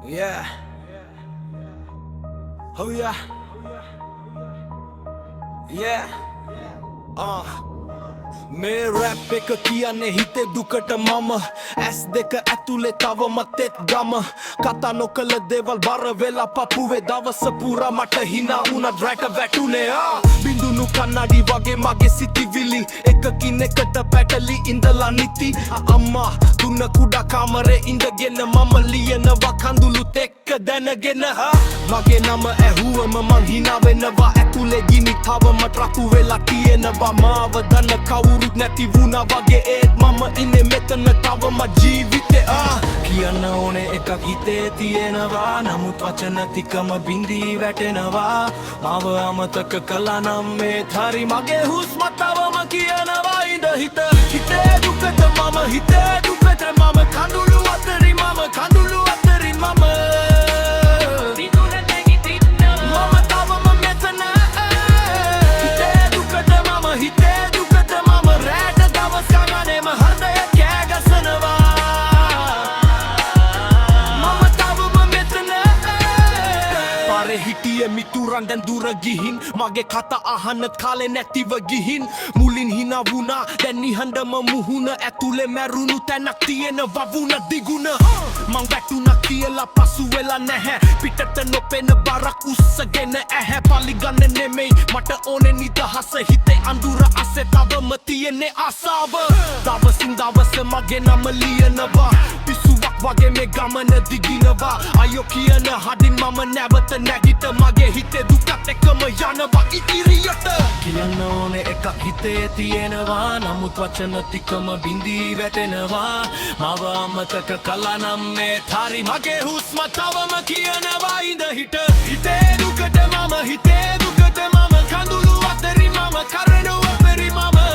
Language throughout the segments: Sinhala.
Yeah. Oh yeah. Yeah. මේ රැප් එක කියන්නේ හිතේ දුකට මම ඇස් දෙක ඇතුලේ තව මතෙත් ගම කතා නොකළ දේවල් බර වෙලා පපුවේ දවස පුරා මට හිනා වුණා ඩ්‍රැක වැටුනේ බිඳුණු කන්නඩි වගේ මගේ සිතිවිලි එකකින් එකට පැටලි ඉඳලා නිති අම්මා දුන්න කුඩා කාමරේ ඉඳගෙන මම ලියනවා කඳුළුත් එක්ක දැනගෙන මගේ නම ඇහුවම මං හිනා වෙනවා ඇතුලේ ගිනි තවම ට්‍රකු වෙලා තියෙනවා මාව දන්න කවුරුත් නැති වුණා වගේ ඒත් මම ඉන්නේ මෙතන තවම ජීවිතේ කියන්න ඕනේ එකක් හිතේ තියෙනවා නමුත් වචන ටිකම බින්දී වැටෙනවා මාව අමතක කළා නම් මේත් හරි මගේ හුස්ම තවම කියනවා ඉඳ හිතේ දුකට මම හිතේ දුකට මම කඳුළු අතරින් මම කඳුළු අතරින් මම හිටියේ මිතුරන් දැන් දුර ගිහින් මගේ කතා අහන්නත් කාලේ නැතිව ගිහින් මුලින් හිනා වුණා දැන් නිහඬම මුහුණ ඇතුලේ මැරුණු තැනක් තියෙන වවුන දිගුණ මං වැටුණා කියලා පසු වෙලා නැහැ පිටට නොපෙන බරක් උස්සගෙන ඇහැ පලිගන්න නෙමෙයි මට ඕනේ නිදහස හිතේ අඳුර අස්සේ තවම තියෙන්නේ ආසාව දවසින් දවස මගේ නම ලියනවා වගේ මේ ගමන දිගිනවා අයෝ කියන හදින් මම නැවත නැගිට මගේ හිතේ දුකත් එක්කම යනවා ඉදිරියට කියන්න ඕනේ එකක් හිතේ තියෙනවා නමුත් වචන ටිකම බින්දී වැටෙනවා මව අමතක කළා නම් මේත් හරි මගේ හුස්ම තවම කියනවා ඉඳ හිතේ දුකට මම හිතේ දුකට මම කඳුළු අතරින් මම කරනු අපරි මම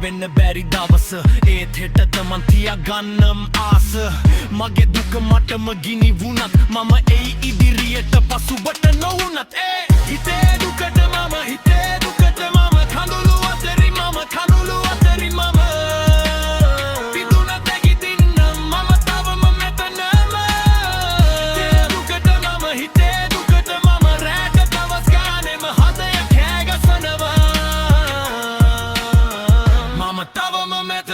වෙන්න බැරි දවස ඒත් හෙටද මං තියාගන්නම් ආස මගේ දුක මටම ගිනි වුණත් මම එයි ඉදිරියට පසුබට නොවුණත් හිතේ දුකට මම හිතේ දුකට මම කඳුළු අතරින් මම කඳුළු අතරින් මම පිදුන දෙගිදින්න මම තවම මෙතනම හිතේ දුකට මම හිතේ දුකට මම රැට දවස් ගානෙම හදය කෑගසනවා තවම මැත